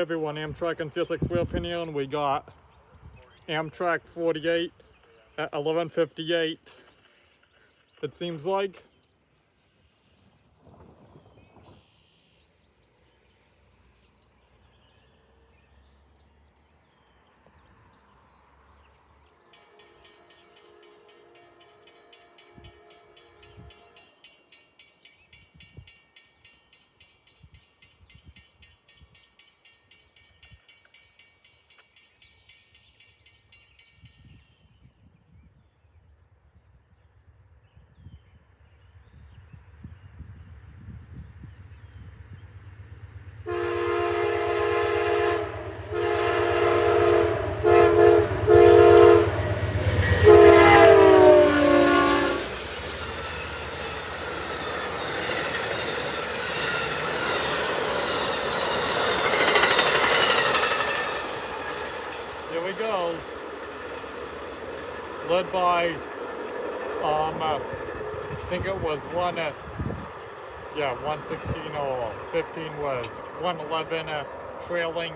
Everyone, Amtrak and CSX Wheel Opinion. We got Amtrak 48 at 11:58. It seems like. Here we go. Led by, I think it was 116 or 15 was 111 trailing